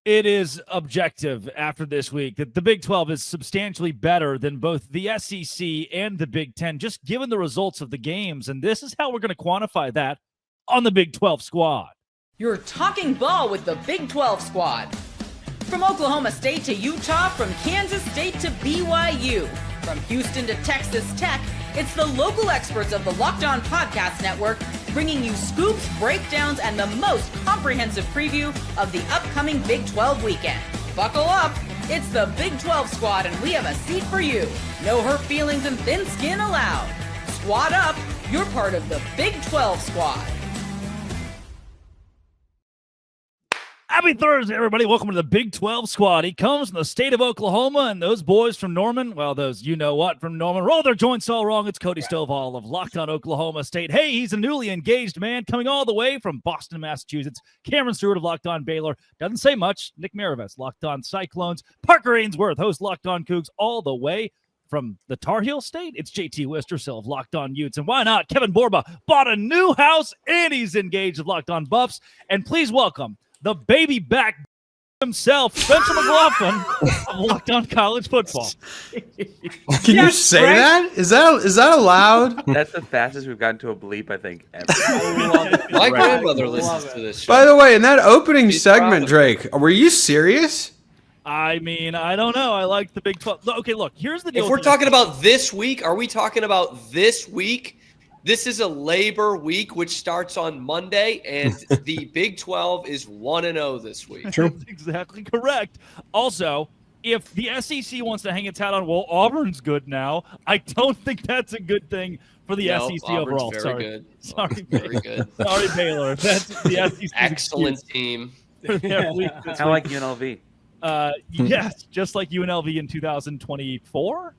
It is objective after this week that the Big 12 is substantially better than both the SEC and the Big 10, just given the results of the games. And this is how we're going to quantify that on the Big 12 squad. You're talking ball with the Big 12 squad. From Oklahoma State to Utah, from Kansas State to BYU, from Houston to Texas Tech, it's the local experts of the Locked On Podcast Network bringing you scoops, breakdowns, and the most comprehensive preview of the upcoming Big 12 weekend. Buckle up, it's the Big 12 squad, and we have a seat for you. No hurt feelings and thin skin allowed. Squad up, you're part of the Big 12 squad. Happy Thursday, everybody. Welcome to the Big 12 squad. He comes from the state of Oklahoma, and those boys from Norman, well, those you-know-what from Norman, roll their joints all wrong. It's Cody Stovall of Locked On Oklahoma State. Hey, he's a newly engaged man coming all the way from Boston, Massachusetts. Cameron Stewart of Locked On Baylor. Doesn't say much. Nick Maravez, Locked On Cyclones. Parker Ainsworth, host Locked On Cougs, all the way from the Tar Heel State. It's JT Wistersill of Locked On Utes. And why not? Kevin Borba bought a new house, and he's engaged of Locked On Buffs. And please welcome the baby back himself, Spencer McLaughlin of Locked On College Football. Can you say that? Is that allowed? That's the fastest we've gotten to a bleep, I think, ever. My grandmother listens to this show. By the way, in that opening segment, Drake, were you serious? I mean, I don't know. I like the Big 12. Okay, look, here's the deal. If we're talking about this week, are we talking about this week? This is a Labor Week, which starts on Monday, and the Big 12 is 1-0 this week. True. That's exactly correct. Also, if the SEC wants to hang its hat on, well, Auburn's good now, I don't think that's a good thing for the SEC Auburn's overall. Very Sorry. good. Sorry, very good. Sorry, Baylor. That's the SEC. Excellent team. I like UNLV. Yes, just like UNLV in 2024.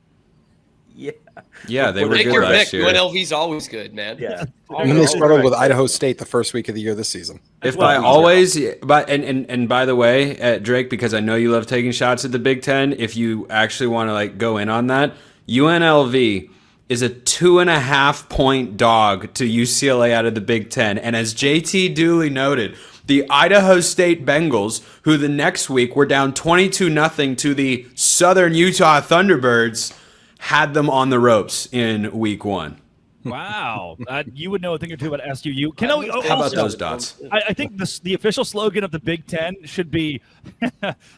Yeah, they were Take good your last pick. year. UNLV's always good, man. Yeah. And then they struggled with Idaho State the first week of the year this season. If by always, but and by the way, Drake, because I know you love taking shots at the Big Ten, if you actually want to like go in on that, UNLV is a 2.5-point dog to UCLA out of the Big Ten, and as JT duly noted, the Idaho State Bengals, who the next week were down 22-0 to the Southern Utah Thunderbirds, had them on the ropes in week 1. Wow. You would know a thing or two about SUU. How about those dots? I think the official slogan of the Big Ten should be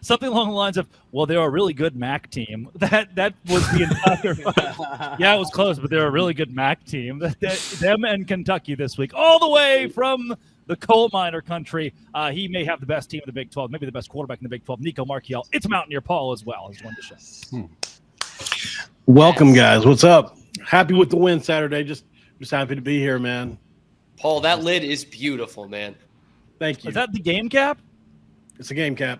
something along the lines of, well, they're a really good MAC team. That was the entire yeah, it was close, but they're a really good MAC team. Them and Kentucky this week, all the way from the coal miner country. He may have the best team in the Big 12, maybe the best quarterback in the Big 12, Nico Marchiel. It's Mountaineer Paul as well. He's one to show. Welcome, guys. What's up? Happy with the win Saturday. Just happy to be here, man. Paul, that lid is beautiful, man. Thank you. Is that the game cap? It's a game cap.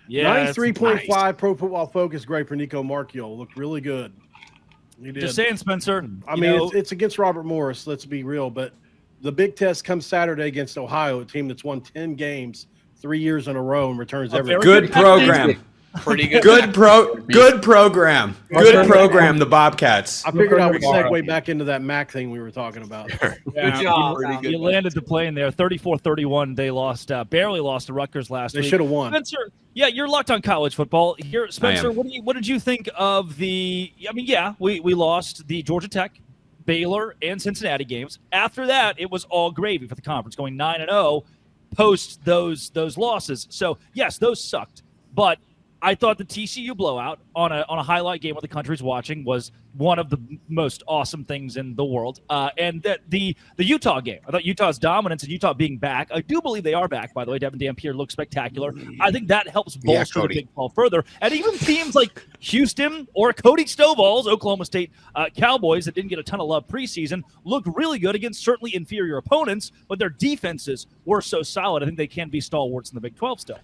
Yeah. 93.5 nice. Pro Football Focus grade for Nico Marchiel. Looked really good. He did. Just saying, Spencer. I mean, it's against Robert Morris. Let's be real. But the big test comes Saturday against Ohio, a team that's won 10 games 3 years in a row and returns every Good program. Pretty good. Good program. Good program, the Bobcats. I figured I would segue back into that MAC thing we were talking about. Yeah, Good job. you landed the plane there. 34-31. They lost, barely lost to Rutgers last week. They should have won. Spencer, yeah, you're locked on college football. Here, Spencer, am. what did you think of the – I mean, yeah, we lost the Georgia Tech, Baylor, and Cincinnati games. After that, it was all gravy for the conference, going 9-0 post those losses. So, yes, those sucked. But I thought the TCU blowout on a highlight game where the country's watching was one of the most awesome things in the world. And the Utah game, I thought Utah's dominance and Utah being back, I do believe they are back, by the way. Devin Dampier looks spectacular. I think that helps bolster the Big 12 further. And even teams like Houston or Cody Stovall's Oklahoma State Cowboys that didn't get a ton of love preseason looked really good against certainly inferior opponents, but their defenses were so solid. I think they can be stalwarts in the Big 12 still.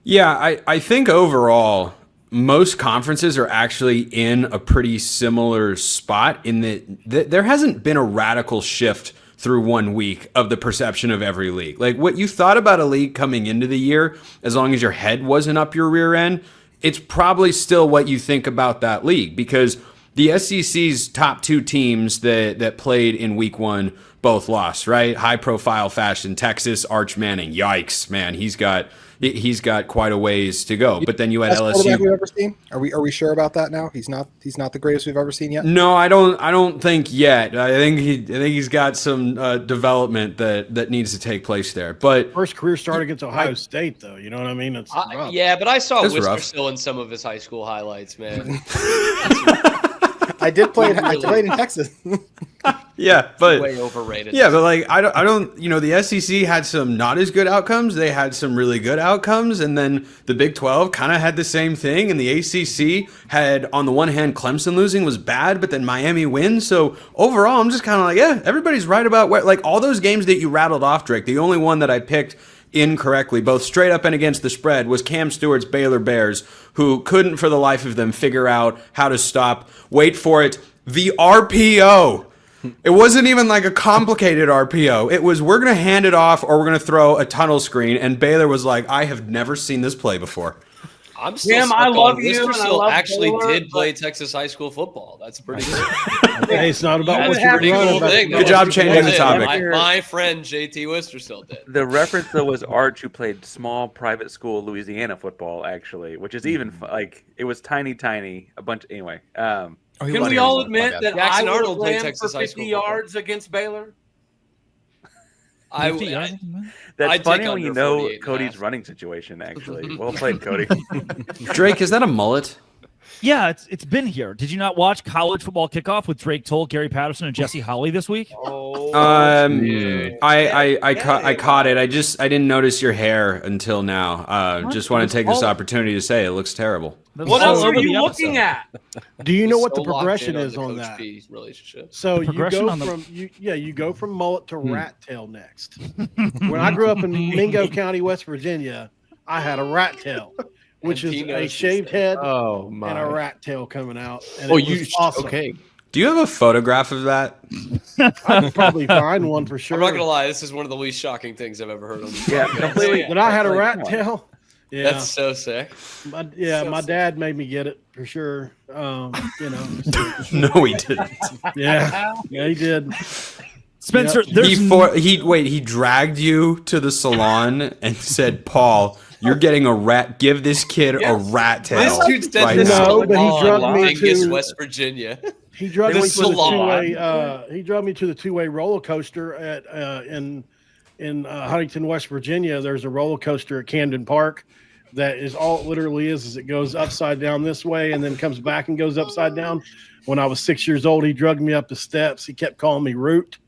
Yeah, I think overall, most conferences are actually in a pretty similar spot in that there hasn't been a radical shift through 1 week of the perception of every league. Like what you thought about a league coming into the year, as long as your head wasn't up your rear end, it's probably still what you think about that league, because the SEC's top 2 teams that played in week 1 both lost, right? High profile fashion. Texas, Arch Manning. Yikes, man. He's got he's got quite a ways to go. But then you had Best quarterback LSU. we've ever seen. Are we sure about that now? He's not the greatest we've ever seen yet. No, I don't think yet. I think he's got some development that needs to take place there. But First career start against Ohio State, though. You know what I mean? It's rough. Yeah, but I saw It's rough. Wister in some of his high school highlights, man. I did play. I played in Texas. yeah, but Way overrated. yeah, but like I don't. The SEC had some not as good outcomes. They had some really good outcomes, and then the Big 12 kind of had the same thing. And the ACC had, on the one hand, Clemson losing was bad, but then Miami wins. So overall, I'm just kind of like, yeah, everybody's right about where. Like all those games that you rattled off, Drake. The only one that I picked incorrectly, both straight up and against the spread, was Cam Stewart's Baylor Bears, who couldn't for the life of them figure out how to stop, wait for it, the RPO. It wasn't even like a complicated RPO. It was, we're going to hand it off or we're going to throw a tunnel screen, and Baylor was like, I have never seen this play before. I'm still Jim, stuck I on love you, Wister and I still love actually Baylor, did play Texas high school football. That's pretty good. Hey, it's not about That's what a you're pretty running. cool about thing. Good job changing the topic. My friend JT Wister still did. The reference though was Arch, who played small private school Louisiana football, actually, which is even like it was tiny, a bunch. Anyway, Can we all admit that Jackson I Arnold would played ran Texas for high 50 school yards against Baylor? that's I'd funny take when you under know 48 and a Cody's half. running situation. Actually, well played, Cody. Drake, is that a mullet? Yeah, it's been here. Did you not watch College Football Kickoff with Drake Toll, Gary Patterson, and Jesse Holley this week? I caught it. I didn't notice your hair until now. Just want to take this opportunity to say it looks terrible. What else are you looking at? Do you know what the So locked progression in is the on Coach that? P relationship. So you progression go on the- from you go from mullet to rat tail next. When I grew up in Mingo County, West Virginia, I had a rat tail, which And is he a knows shaved this head Oh and my! a rat tail coming out. And Oh, it you was awesome. okay? Do you have a photograph of that? I'd probably find one for sure. I'm not gonna lie, this is one of the least shocking things I've ever heard on this Yeah, podcast. completely. But I had a Like, rat come on. tail. Yeah, That's so sick. my dad made me get it for sure. No, he didn't. Yeah, he did. Spencer, Yep. there's He dragged you to the salon and said, Paul, you're getting a rat. Give this kid a rat tail. This dude's dead right this now. No, but he on drugged me Angus, to- West Virginia. He drugged The me to the salon. two-way. He drugged me to the two-way roller coaster at in Huntington, West Virginia. There's a roller coaster at Camden Park that is all it literally is it goes upside down this way and then comes back and goes upside down. When I was 6 years old, he drugged me up the steps. He kept calling me Root,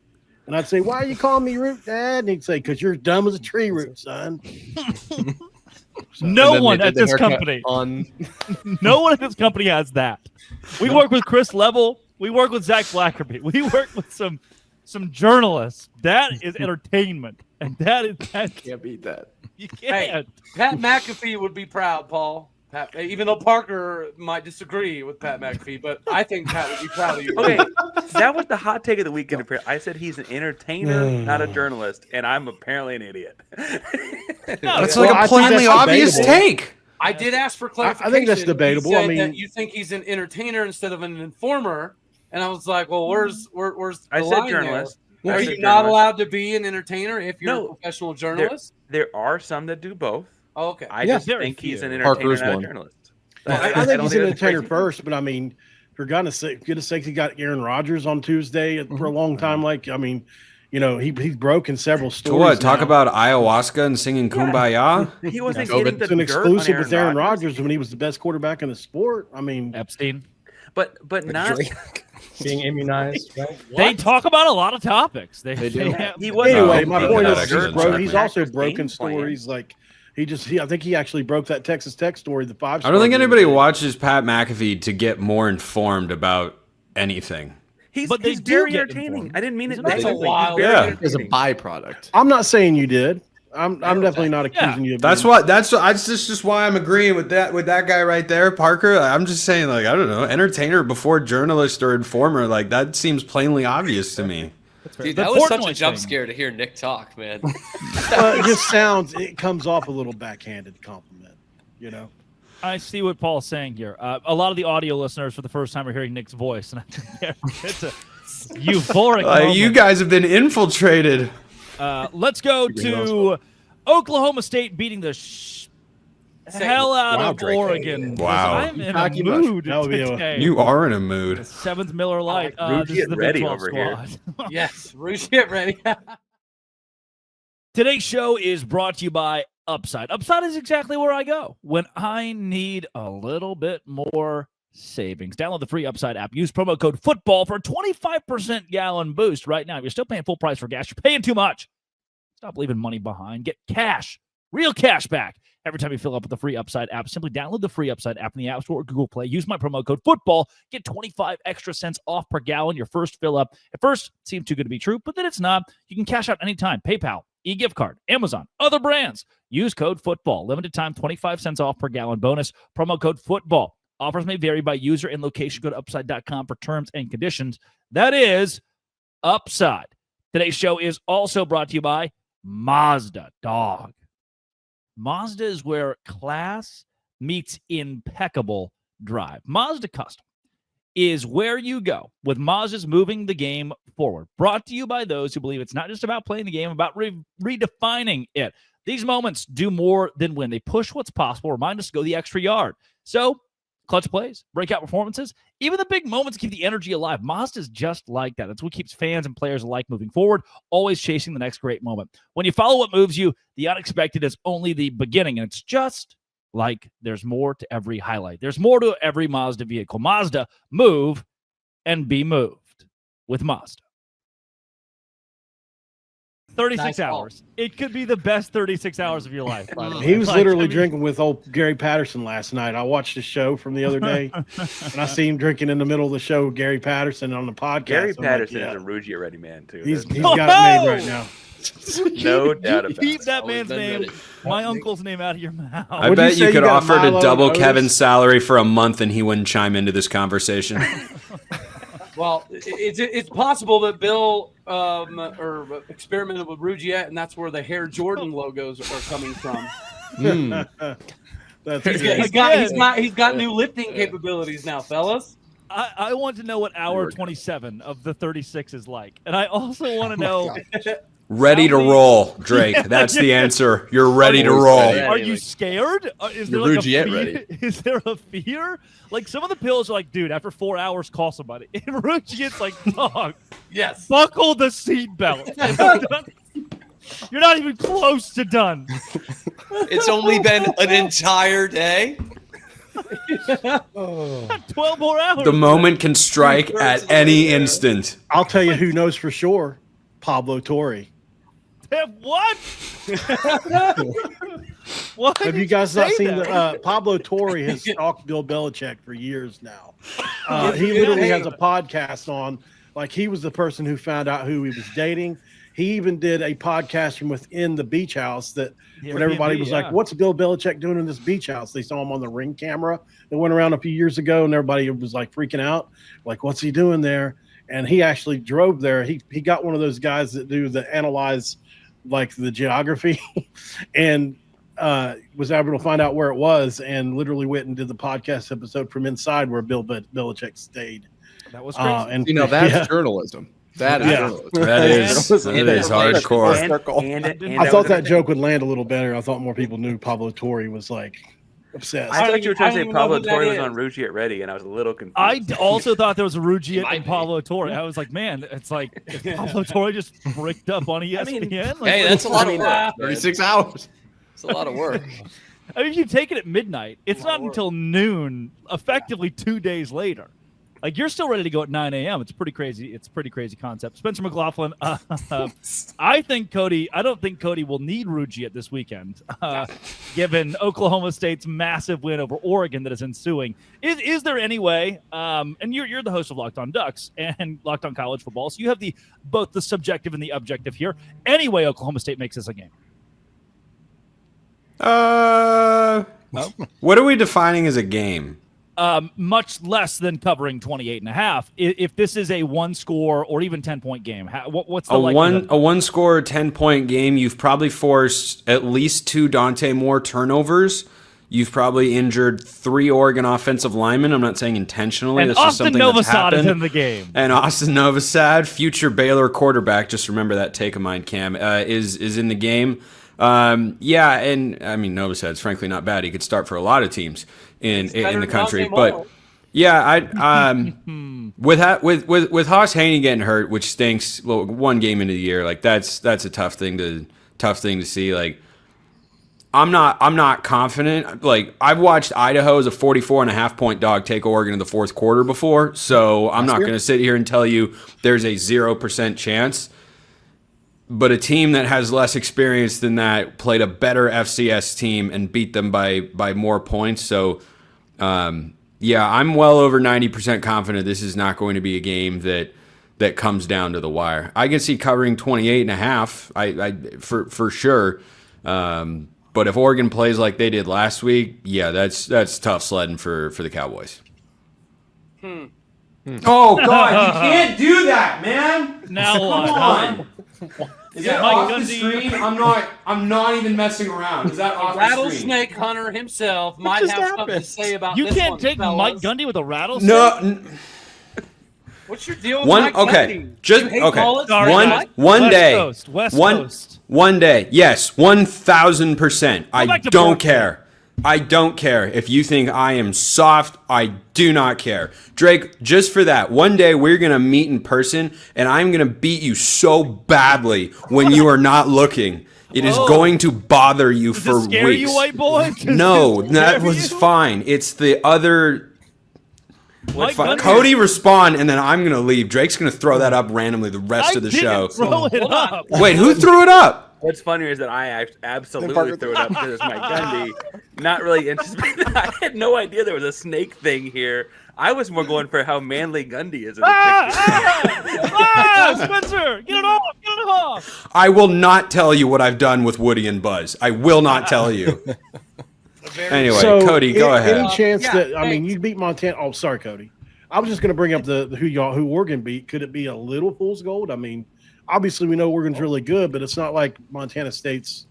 and I'd say, "Why are you calling me Root, Dad?" And he'd say, "Because you're dumb as a tree root, son." no one at this company. No one at this company has that. We work with Chris Level. We work with Zach Blackerby. We work with some journalists. That is entertainment, and that Can't beat that. you can't. Pat McAfee would be proud, Paul. Even though Parker might disagree with Pat McAfee, but I think Pat would be proud of you. Okay, that was the hot take of the weekend. I said he's an entertainer, not a journalist, and I'm apparently an idiot. That's Well, like I a think plainly that's obvious debatable. take. I did ask for clarification. I think that's debatable. He I said mean- that you think he's an entertainer instead of an informer, and I was like, well, where's the I said line journalist. there? I Are said you not journalist. allowed to be an entertainer if you're No. a professional journalist? There are some that do both. Oh, okay. I Yeah. just Very think he's an few. entertainer, Parker's not a one. journalist. I think don't he's an that's entertainer crazy. first, but I mean, for goodness sake, he got Aaron Rodgers on Tuesday for a long time. Like, I mean, he's broken several To stories. what? Talk now. about ayahuasca and singing Kumbaya? He wasn't COVID. getting the It's an dirt on exclusive with Aaron Rodgers. Rodgers when he was the best quarterback in the sport. I mean, Epstein. but not. Being immunized, right? They talk about a lot of topics. They do. have- He wasn't. anyway, Oh, my yeah, point that is actually he's doesn't also Packers broken game plan. stories. Like I think he actually broke that Texas Tech story. The 5. I don't think anybody watches Pat McAfee to get more informed about anything. He's, But they he's do very get entertaining. informed. I didn't mean it That's a negatively. wild- He's very Yeah. As a entertaining. byproduct. I'm not saying you did. I'm definitely not accusing you of That's being- what. That's just why I'm agreeing with that guy right there, Parker. I'm just saying, like, I don't know, entertainer before journalist or informer. Like, that seems plainly obvious to me. Dude, The that was such a Portnoy jump thing. scare to hear Nick talk, man. it comes off a little backhanded compliment, you know. I see what Paul's saying here. A lot of the audio listeners for the first time are hearing Nick's voice, and I think it's a euphoric moment. You guys have been infiltrated. Let's go to Oklahoma State beating the hell out Wow, of Drake. Oregon. Wow. I'm in a Cocky much. mood That would be a- today. You are in a mood. 7th Miller Lite. Ruge This is it the ready Big 12 over here. squad. Yes, Rouge, get ready. Today's show is brought to you by Upside. Upside is exactly where I go when I need a little bit more savings. Download the free Upside app. Use promo code FOOTBALL for a 25% gallon boost right now. If you're still paying full price for gas, you're paying too much. Stop leaving money behind. Get cash, real cash back every time you fill up with the free Upside app. Simply download the free Upside app in the App Store or Google Play. Use my promo code FOOTBALL. Get 25 extra cents off per gallon your first fill up. At first, it seemed too good to be true, but then it's not. You can cash out anytime. PayPal, e-gift card, Amazon, other brands. Use code FOOTBALL. Limited time, 25 cents off per gallon bonus. Promo code FOOTBALL. Offers may vary by user and location. Go to upside.com for terms and conditions. That is Upside. Today's show is also brought to you by Mazda, dog. Mazda is where class meets impeccable drive. Mazda Custom is where you go with Mazda's moving the game forward. Brought to you by those who believe it's not just about playing the game, about redefining it. These moments do more than win. They push what's possible, remind us to go the extra yard. So, clutch plays, breakout performances, even the big moments keep the energy alive. Mazda's just like that. That's what keeps fans and players alike moving forward, always chasing the next great moment. When you follow what moves you, the unexpected is only the beginning, and it's just like there's more to every highlight. There's more to every Mazda vehicle. Mazda, move and be moved with Mazda. 36 Nice call. hours. It could be the best 36 hours of your life. By the way. He was Like, literally I mean, drinking with old Gary Patterson last night. I watched the show from the other day, and I see him drinking in the middle of the show with Gary Patterson on the podcast. Gary I'm like, Patterson yeah, is a Ruge it ready man too. he's There's got it made right now. no doubt about Keep it. that Always man's been name, ready. my uncle's name out of your mouth. I What'd you bet say you could you got offer to Milo double and Kevin's Otis? salary for a month and he wouldn't chime into this conversation. Well, it's possible that Bill or experimented with Rougiette, and that's where the Hair Jordan logos are coming from. That's He's good. got new lifting capabilities now, fellas. I want to know what hour 27 of the 36 is like. And I also want to know, Ready to roll, Drake. That's the answer. You're ready to roll. are you scared? Is there You're like a Rugiette fear? ready. Is there a fear? Like some of the pills are like, dude, after 4 hours, call somebody. And Rugiette's like, dog, Yes. buckle the seatbelt. You're not even close to done. It's only been an entire day. 12 more hours. The moment can strike at any instant. I'll tell you who knows for sure. Pablo Torre. What? What? Have you guys not seen the Pablo Torre has stalked Bill Belichick for years now. He literally has a podcast on, like, he was the person who found out who he was dating. He even did a podcast from within the beach house that when everybody was like, what's Bill Belichick doing in this beach house? They saw him on the Ring camera that went around a few years ago, and everybody was like freaking out, like, what's he doing there? And he actually drove there. He got one of those guys that do the analyze, like, the geography and was able to find out where it was, and literally went and did the podcast episode from inside where Bill Belichick stayed. That was crazy. And That's journalism. That is journalism. That is hardcore. I thought that joke would land a little better. I thought more people knew Pablo Torre was like obsessed. I thought you were trying to I say don't even know Pablo who that Torre was is. on Ruge it ready, and I was a little confused. I also thought there was a It Rugiette might and be. Pablo Torre. I was like, man, it's like if Pablo Torre just bricked up on ESPN. Like, Hey, that's a lot of work. man. 36 hours. It's a lot of work. I mean, if you take it at midnight, it's not until noon, effectively 2 days later. Like, you're still ready to go at 9 a.m. It's pretty crazy. It's a pretty crazy concept. Spencer McLaughlin, I don't think Cody will need Rugiette this weekend, given Oklahoma State's massive win over Oregon that is ensuing. Is there any way, and you're the host of Locked On Ducks and Locked On College Football, so you have both the subjective and the objective here. Any way Oklahoma State makes this a game? What are we defining as a game? Much less than covering 28.5. If this is a one score or even 10-point game, what's the likelihood? A one score 10-point game? You've probably forced at least 2 Dante Moore turnovers. You've probably injured 3 Oregon offensive linemen. I'm not saying intentionally. And That's just Austin something that's Novosad happened. is in the game. And Austin Novosad, future Baylor quarterback, just remember that take of mine, Cam, is in the game. Yeah, and I mean Nova said it's frankly not bad. He could start for a lot of teams in the country, but yeah, with Haas Haney getting hurt, which stinks. Well, one game into the year, like that's a tough thing to see. Like I'm not confident. Like I've watched Idaho as a 44.5-point dog take Oregon in the fourth quarter before, so I'm not going to sit here and tell you there's a 0% chance. But a team that has less experience than that played a better FCS team and beat them by more points. So, yeah, I'm well over 90% confident this is not going to be a game that comes down to the wire. I can see covering 28.5, for sure. But if Oregon plays like they did last week, yeah, that's tough sledding for the Cowboys. Oh God, you can't do that, man. Now Come on. Is that off the screen? I'm not even messing around. Is that off the screen? Rattlesnake hunter himself might have something to say about You this can't one, take fellas. Mike Gundy with a rattlesnake? No. What's your deal with Mike Gundy? Just You hate okay. bullets? One day. West Coast. One day. Yes, 1,000%. I don't care. I don't care if you think I am soft. I do not care. Drake, just for that, one day we're going to meet in person, and I'm going to beat you so badly when you are not looking. It is going to bother you Does for it scare weeks. you, white boy? No, that scare was you? fine. It's the other... Mike Gundy- Cody respond, and then I'm going to leave. Drake's going to throw that up randomly the rest of the show. Throw it up. Wait, who threw it up? What's funnier is that I absolutely threw it up because it's Mike Gundy. Not really anticipating. I had no idea there was a snake thing here. I was more going for how manly Gundy is in the picture. Spencer, get it off! Get it off! I will not tell you what I've done with Woody and Buzz. I will not tell you. Anyway, So, Cody, go ahead. Any chance that thanks. you beat Montana? Oh, sorry, Cody. I was just going to bring up who Oregon beat. Could it be a little fool's gold? I mean, obviously we know Oregon's really good, but it's not like Montana State's.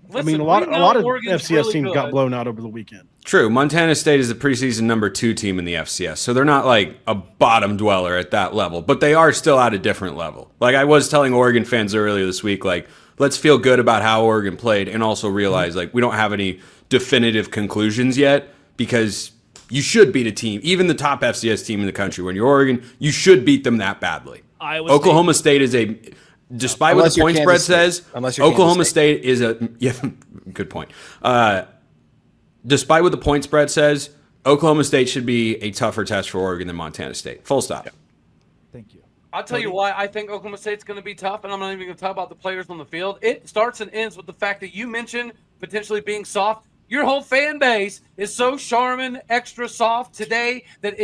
Listen, a lot of Oregon's FCS really teams got good. blown out over the weekend. True. Montana State is the preseason number 2 team in the FCS, so they're not like a bottom dweller at that level, but they are still at a different level. Like I was telling Oregon fans earlier this week, like let's feel good about how Oregon played and also realize like we don't have any definitive conclusions yet because you should beat a team, even the top FCS team in the country. When you're Oregon, you should beat them that badly. Oklahoma State is a... Despite what the point spread says, Oklahoma State is a good point. Despite what the point spread says, Oklahoma State should be a tougher test for Oregon than Montana State. Full stop. Thank you. I'll tell you why I think Oklahoma State's going to be tough, and I'm not even going to talk about the players on the field. It starts and ends with the fact that you mentioned potentially being soft. Your whole fan base is so Charmin extra soft today that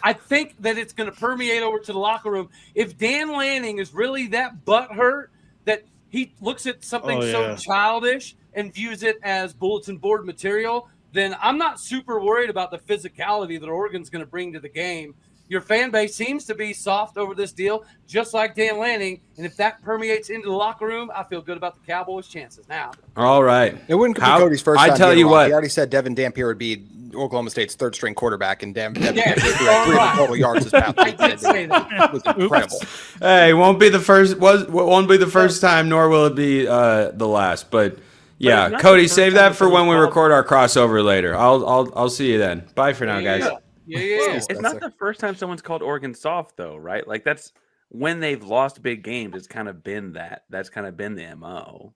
I think that it's going to permeate over to the locker room. If Dan Lanning is really that butthurt that he looks at something so childish and views it as bulletin board material, then I'm not super worried about the physicality that Oregon's going to bring to the game. Your fan base seems to be soft over this deal, just like Dan Lanning. And if that permeates into the locker room, I feel good about the Cowboys' chances now. All right. It wouldn't be Cody's first time. I tell you what. He already said Devin Dampier would be Oklahoma State's third-string quarterback, and Devin Yeah, Dampier threw 300 total yards this past week. I did say that. It was incredible. Hey, won't be the first time, nor will it be the last. But yeah, not Cody, the first save time that for when we someone's record our crossover later. I'll see you then. Bye for now, guys. Yeah. It's not the first time someone's called Oregon soft, though, right? Like that's when they've lost big games. It's kind of been that. That's kind of been the MO.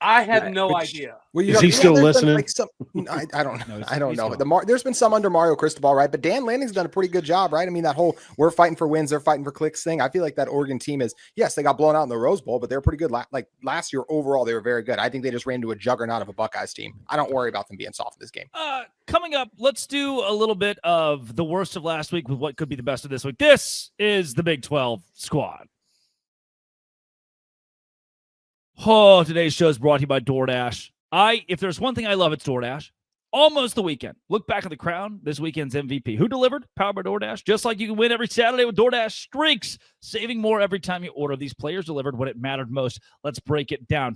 I have no idea. Well, Is he still listening? I don't know. I don't know. There's been some under Mario Cristobal, right? But Dan Lanning's done a pretty good job, right? I mean, that whole we're fighting for wins, they're fighting for clicks thing. I feel like that Oregon team is, yes, they got blown out in the Rose Bowl, but they're pretty good. Like last year overall, they were very good. I think they just ran into a juggernaut of a Buckeyes team. I don't worry about them being soft in this game. Coming up, let's do a little bit of the worst of last week with what could be the best of this week. This is the Big 12 squad. Oh, today's show is brought to you by DoorDash. If there's one thing I love, it's DoorDash. Almost the weekend. Look back at the crown. This weekend's MVP. Who delivered? Powered by DoorDash. Just like you can win every Saturday with DoorDash Streaks. Saving more every time you order. These players delivered when it mattered most. Let's break it down.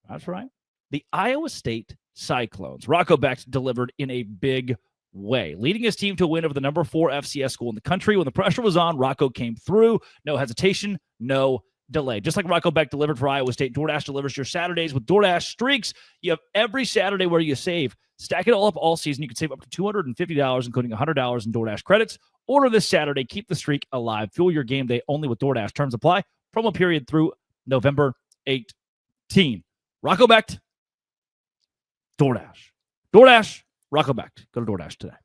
That's right, the Iowa State Cyclones. Rocco Beck delivered in a big way, leading his team to a win over the number 4 FCS school in the country. When the pressure was on, Rocco came through. No hesitation, no delay. Just like Rocco Beck delivered for Iowa State, DoorDash delivers your Saturdays with DoorDash Streaks. You have every Saturday where you save. Stack it all up all season. You can save up to $250, including $100 in DoorDash credits. Order this Saturday. Keep the streak alive. Fuel your game day only with DoorDash. Terms apply. Promo period through November 18. Rocco Beck, DoorDash. DoorDash, Rocco Beck. Go to DoorDash today.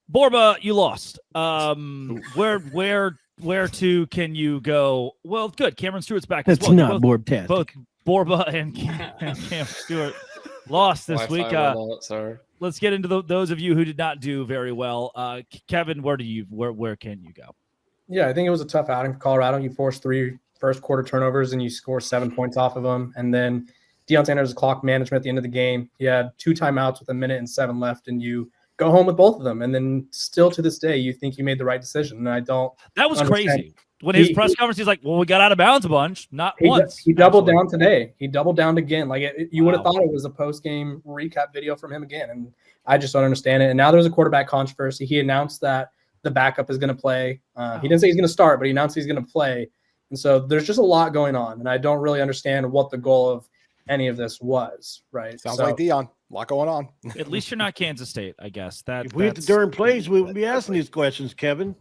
Borba, you lost. Where to can you go? Well, good. Cameron Stewart's back as That's well. not Borb-tastic. Both Borba and Cam Stewart lost this week. Let's get into those of you who did not do very well. Kevin, where can you go? Yeah, I think it was a tough outing for Colorado. You forced 3 first quarter turnovers and you score 7 points off of them. And then Deion Sanders' clock management at the end of the game. He had 2 timeouts with 1 minute and 7 left, and you go home with both of them. And then still to this day, you think you made the right decision. And I don't. That was crazy. When his press conference, he's like, well, we got out of bounds a bunch, not once. He doubled down today. He doubled down again. Like you would have thought it was a post-game recap video from him again. And I just don't understand it. And now there's a quarterback controversy. He announced that the backup is going to play. He didn't say he's going to start, but he announced he's going to play. And so there's just a lot going on. And I don't really understand what the goal of any of this was, right? Sounds like Deion. A lot going on. At least you're not Kansas State, I guess. If we hit the darn plays, we would be asking these questions, Kevin.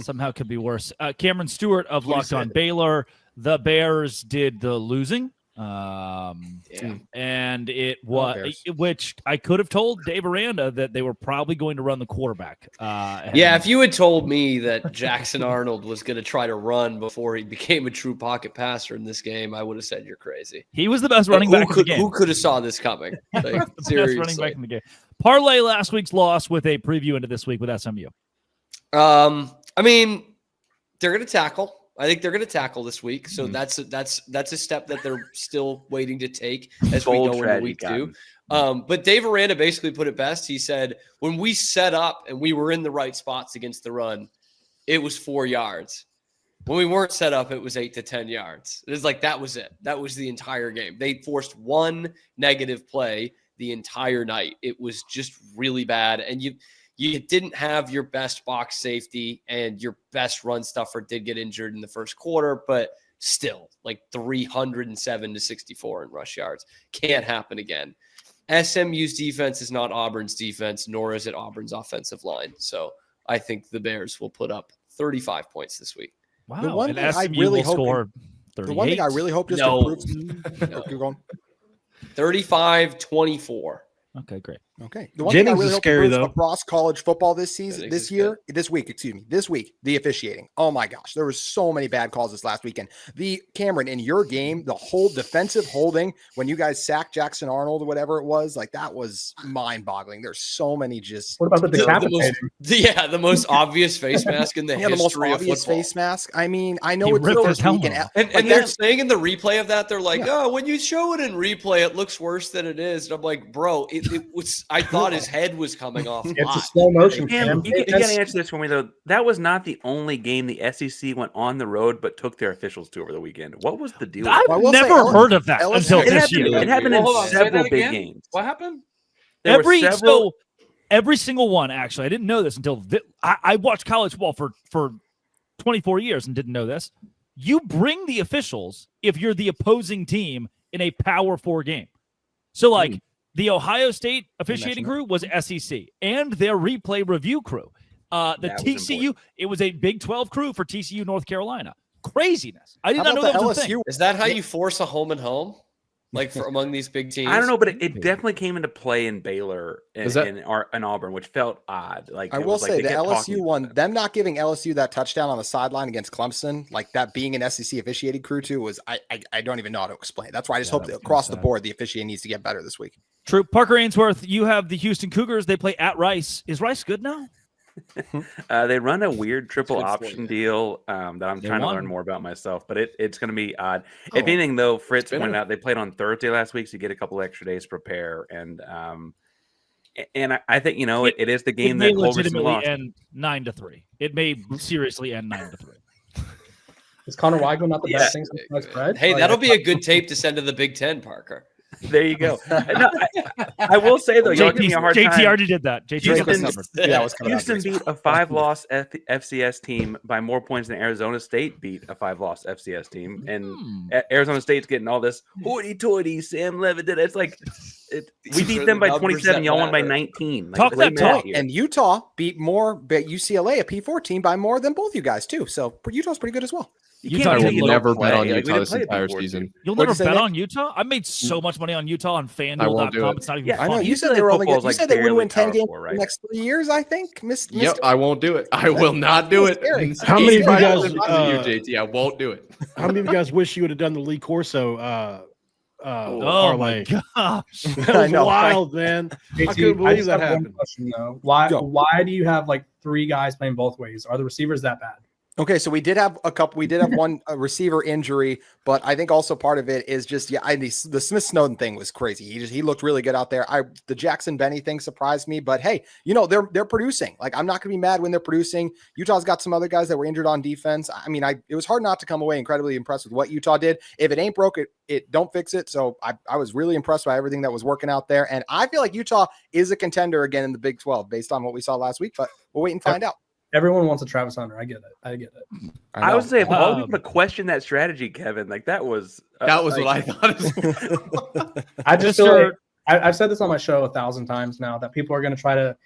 Somehow could be worse. Cameron Stewart of Locked On Baylor. The Bears did the losing. And it was, which I could have told Dave Aranda that they were probably going to run the quarterback. If you had told me that Jackson Arnold was going to try to run before he became a true pocket passer in this game, I would have said you're crazy. He was the best running back in the game. Who could have saw this coming? Like, seriously. Best running back in the game. Parlay last week's loss with a preview into this week with SMU. I mean, they're going to tackle. I think they're going to tackle this week. So that's a step that they're still waiting to take as we go into week 2. But Dave Aranda basically put it best. He said, when we set up and we were in the right spots against the run, it was 4 yards. When we weren't set up, it was 8 to 10 yards. It was like, that was it. That was the entire game. They forced 1 negative play the entire night. It was just really bad. And you didn't have your best box safety, and your best run stuffer did get injured in the first quarter, but still, like 307 to 64 in rush yards. Can't happen again. SMU's defense is not Auburn's defense, nor is it Auburn's offensive line. So I think the Bears will put up 35 points this week. Wow. The one and thing I SMU really will hope score 38. The one thing I really hope just improves. Keep going. 35-24. Okay, great. Okay. The one thing I really hope scary, though. across college football this week, the officiating. Oh my gosh, there was so many bad calls this last weekend. Cameron, in your game, the whole defensive holding when you guys sacked Jackson Arnold or whatever it was, like that was mind-boggling. There's so many just. What about the decapitated? The most obvious face mask in the history the most obvious of football. face mask. I mean, I know He it's ripped the his first week, helmet and they're saying in the replay of that, they're like, "Oh, when you show it in replay, it looks worse than it is." And I'm like, "Bro, it was." I thought his head was coming off. It's a slow motion. Cam, you got to answer this for me, though. That was not the only game the SEC went on the road but took their officials to over the weekend. What was the deal? I've never heard of that until this year. It happened in several big games. What happened? Every single one, actually. I didn't know this until I watched college football for 24 years and didn't know this. You bring the officials if you're the opposing team in a Power 4 game. So, like, the Ohio State officiating crew was SEC, and their replay review crew. The TCU, it was a Big 12 crew for TCU North Carolina. Craziness. I did not know that was a thing. Is that how you force a home and home? Like for among these big teams? I don't know, but it definitely came into play in Baylor and Auburn, which felt odd. Like I will say the LSU one, them not giving LSU that touchdown on the sideline against Clemson, like that being an SEC officiating crew too, was I don't even know how to explain. That's why I just hope that across the board the officiating needs to get better this week. True. Parker Ainsworth, you have the Houston Cougars. They play at Rice. Is Rice good now? They run a weird triple option deal that I'm trying to learn more about myself, but it's going to be odd. If anything, though, Fritz pointed out they played on Thursday last week, so you get a couple extra days to prepare. And I think it is the game that legitimately lost. End 9-3. It may seriously end 9-3. Is Connor Weigel not the best thing since spread? Hey, that'll be a good tape to send to the Big Ten, Parker. There you go. No, I will say though, y'all give me a hard time. JT already did that. Houston beat a 5-loss FCS team by more points than Arizona State beat a 5-loss FCS team, and Arizona State's getting all this hoity-toity. Sam Levitt did it. It's like we beat them by 27. Y'all won by 19. Like, talk that talk. And Utah beat UCLA, a P4 team, by more than both you guys too. So Utah's pretty good as well. I will never bet on Utah this entire season. You'll never bet on Utah? I made so much money on Utah on FanDuel.com. It's not even funny. I know. You said they were only. You said they would win 10 games in the next 3 years. I think. Yep, I won't do it. I will not do it. How many of you guys? JT, I won't do it. How many of you guys wish you would have done the Lee Corso? Oh my gosh, that was wild, man! JT, I couldn't believe that happened. One question, though. Why do you have like 3 guys playing both ways? Are the receivers that bad? Okay, so we did have a couple. We did have one receiver injury, but I think also part of it is just the Smith Snowden thing was crazy. He looked really good out there. The Jackson Benny thing surprised me, but hey, they're producing. Like, I'm not gonna be mad when they're producing. Utah's got some other guys that were injured on defense. I mean, it was hard not to come away incredibly impressed with what Utah did. If it ain't broke, it don't fix it. So I was really impressed by everything that was working out there, and I feel like Utah is a contender again in the Big 12 based on what we saw last week. But we'll wait and find out. Everyone wants a Travis Hunter. I get it. I would say if all people to question that strategy, Kevin, like that was what I thought. I just feel like I've said this on my show 1,000 times now that people are going to try to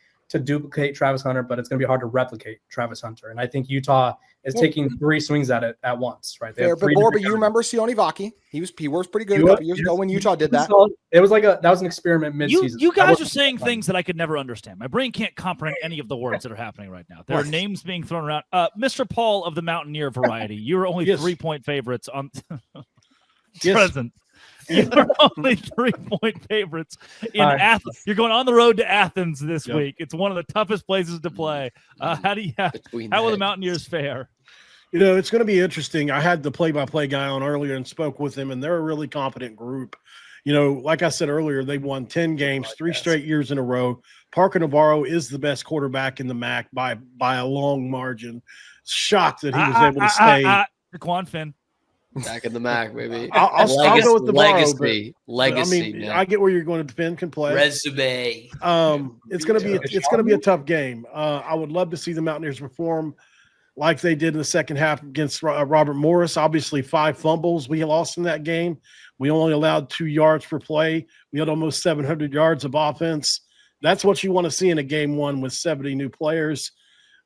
duplicate Travis Hunter, but it's going to be hard to replicate Travis Hunter. And I think Utah is taking 3 swings at it at once, right? But you remember Sione Vaki? He was pretty good a couple years ago when Utah did that. It was that was an experiment mid-season. You guys are saying things that I could never understand. My brain can't comprehend any of the words that are happening right now. There are names being thrown around. Mr. Paul of the Mountaineer variety, you were only 3-point favorites on present. You're only 3-point favorites in Athens. You're going on the road to Athens this week. It's one of the toughest places to play. How will the Mountaineers fare? It's going to be interesting. I had the play-by-play guy on earlier and spoke with him, and they're a really competent group. Like I said earlier, they've won 10 games, 3 straight years in a row. Parker Navarro is the best quarterback in the MAC by a long margin. Shocked that he was able to stay. Daquan Finn. Back in the MAC, baby. I'll go with the legacy. I mean, I get where you're going to. Finn can play. Resume. It's going to be a tough game. I would love to see the Mountaineers perform like they did in the second half against Robert Morris. Obviously, 5 fumbles we lost in that game. We only allowed 2 yards per play. We had almost 700 yards of offense. That's what you want to see in a game 1 with 70 new players.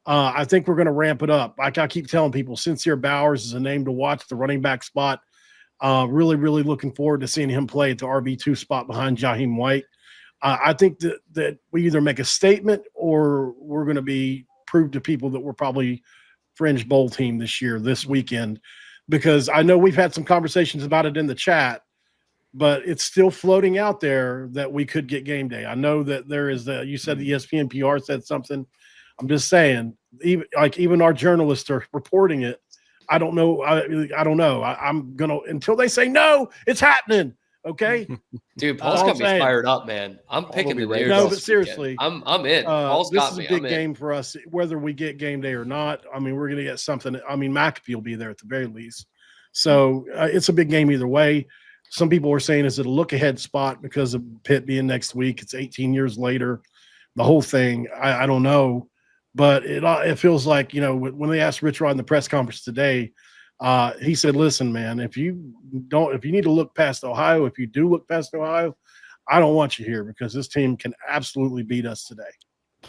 I think we're going to ramp it up. Like I keep telling people, Sincere Bowers is a name to watch, the running back spot. Really, really looking forward to seeing him play at the RB2 spot behind Jaheim White. I think that we either make a statement or we're going to prove to people that we're probably fringe bowl team this weekend, because I know we've had some conversations about it in the chat, but it's still floating out there that we could get game day. I know that there is you said the ESPN PR said something. I'm just saying, even our journalists are reporting it. I don't know. I don't know. I'm going to, until they say, no, it's happening. Okay. Dude, Paul's got me fired up, man. I'm picking the Bears. No, but seriously, I'm in. Paul's got me. This is a big game for us, whether we get game day or not. I mean, we're going to get something. I mean, McAfee will be there at the very least. So it's a big game either way. Some people were saying, is it a look ahead spot because of Pitt being next week? It's 18 years later. The whole thing, I don't know. But it feels like, when they asked Rich Rod in the press conference today, he said, listen, man, if you need to look past Ohio, if you do look past Ohio, I don't want you here because this team can absolutely beat us today.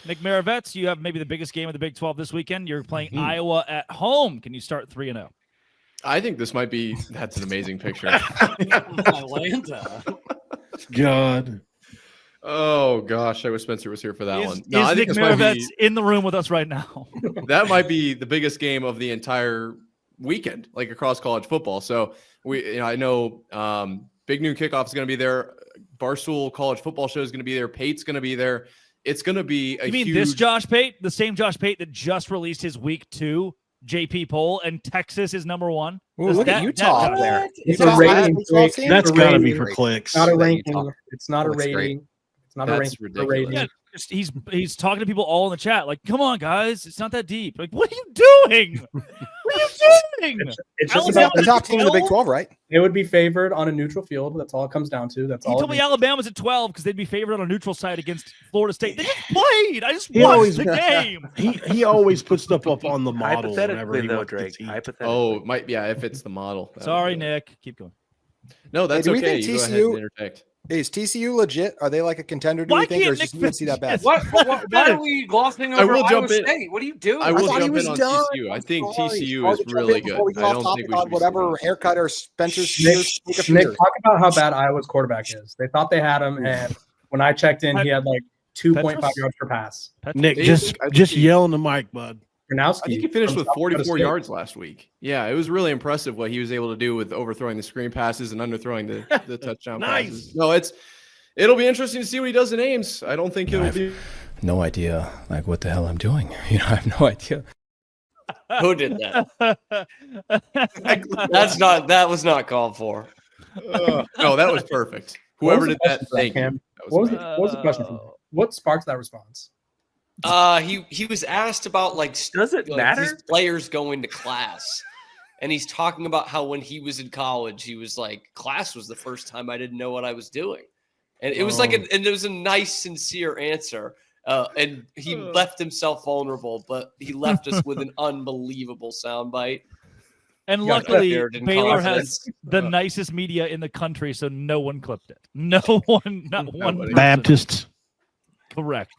Nick Maravets, you have maybe the biggest game of the Big 12 this weekend. You're playing Iowa at home. Can you start 3-0? I think this might be – that's an amazing picture. Atlanta. God. Oh, gosh. I wish Spencer was here for that one. No, I think Nick Maravets in the room with us right now. That might be the biggest game of the entire weekend, like across college football. So, I know Big Noon Kickoff is going to be there. Barstool College Football Show is going to be there. Pate's going to be there. It's going to be a huge... this Josh Pate? The same Josh Pate that just released his Week 2 JP poll, and Texas is number 1. Ooh, look at Utah up there. It's a rating. That's got to be for clicks. Not a ranking. It's not a rating. It's not a ranking. he's talking to people all in the chat like, come on guys, it's not that deep. Like, what are you doing? What are you doing? It's just Alabama, about the top team in the Big 12, right? It would be favored on a neutral field. That's all it comes down to. That's all. He told me Alabama's at 12 because they'd be favored on a neutral side against Florida State. They just played. I just watched the game. He always puts stuff up on the model. Hypothetically, though, Drake. Oh, if it's the model. Sorry, Nick. Keep going. No, that's do we okay. think You go ahead TCU and interject. Is TCU legit? Are they like a contender? Do Why you think, or can't is just Nick UNC that bad? Why are we glossing over Iowa State? What are you doing? I will thought he jump was in on done. TCU. I think Sorry. TCU is really good. Before we go I off don't topic think we on should be whatever sleeping. haircut or Spencer's Nick, talk about how bad Iowa's quarterback is. They thought they had him, and when I checked in, he had like 2.5 yards per pass. Nick, just yell in the mic, bud. I think he finished with 44 yards last week. Yeah, it was really impressive what he was able to do with overthrowing the screen passes and underthrowing the touchdown passes. No, it'll be interesting to see what he does in Ames. I don't think it'll be. No idea, like what the hell I'm doing. I have no idea. Who did that? That was not called for. No, that was perfect. Whoever did that, thank you. What was the question from him? What sparked that response? He was asked about does it matter? These players going to class, and he's talking about how when he was in college, he was like, class was the first time I didn't know what I was doing, and it was and it was a nice, sincere answer. And he left himself vulnerable, but he left us with an unbelievable soundbite. And luckily, Baylor has the nicest media in the country, so no one clipped it. No one, not one person. Baptists. Correct.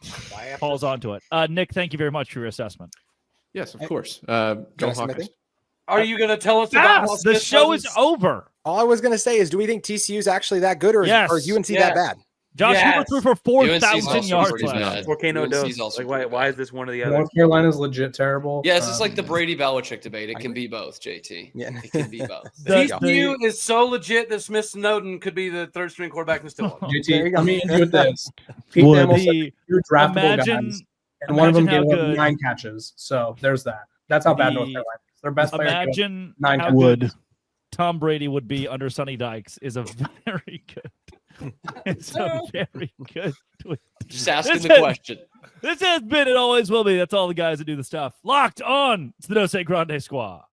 Paul's onto it. Nick, thank you very much for your assessment. Yes, of course. Go Hawkeyes. Are you going to tell us about how the show is over? All I was going to say is, do we think TCU is actually that good, or is UNC that bad? Josh Hoover threw for 4,000 yards last. Volcano Dose. Why is this one of the other? North Carolina's legit terrible. Yeah, it's just like the Brady Belichick debate. It can be both, JT. Yeah, it can be both. TCU is so legit that Smith Snowden could be the third string quarterback in Stillwater. JT, let me end you with this. Pete Thamel said two draftable guys, and one of them gave up 9 catches. So there's that. That's how bad North Carolina is. Their best player. Imagine 9 how good Tom Brady would be under Sonny Dykes is a very good. It's a very good tweet. Just asking the question. This has been, it always will be. That's all the guys that do the stuff. Locked on. It's the No Say Grande Squad.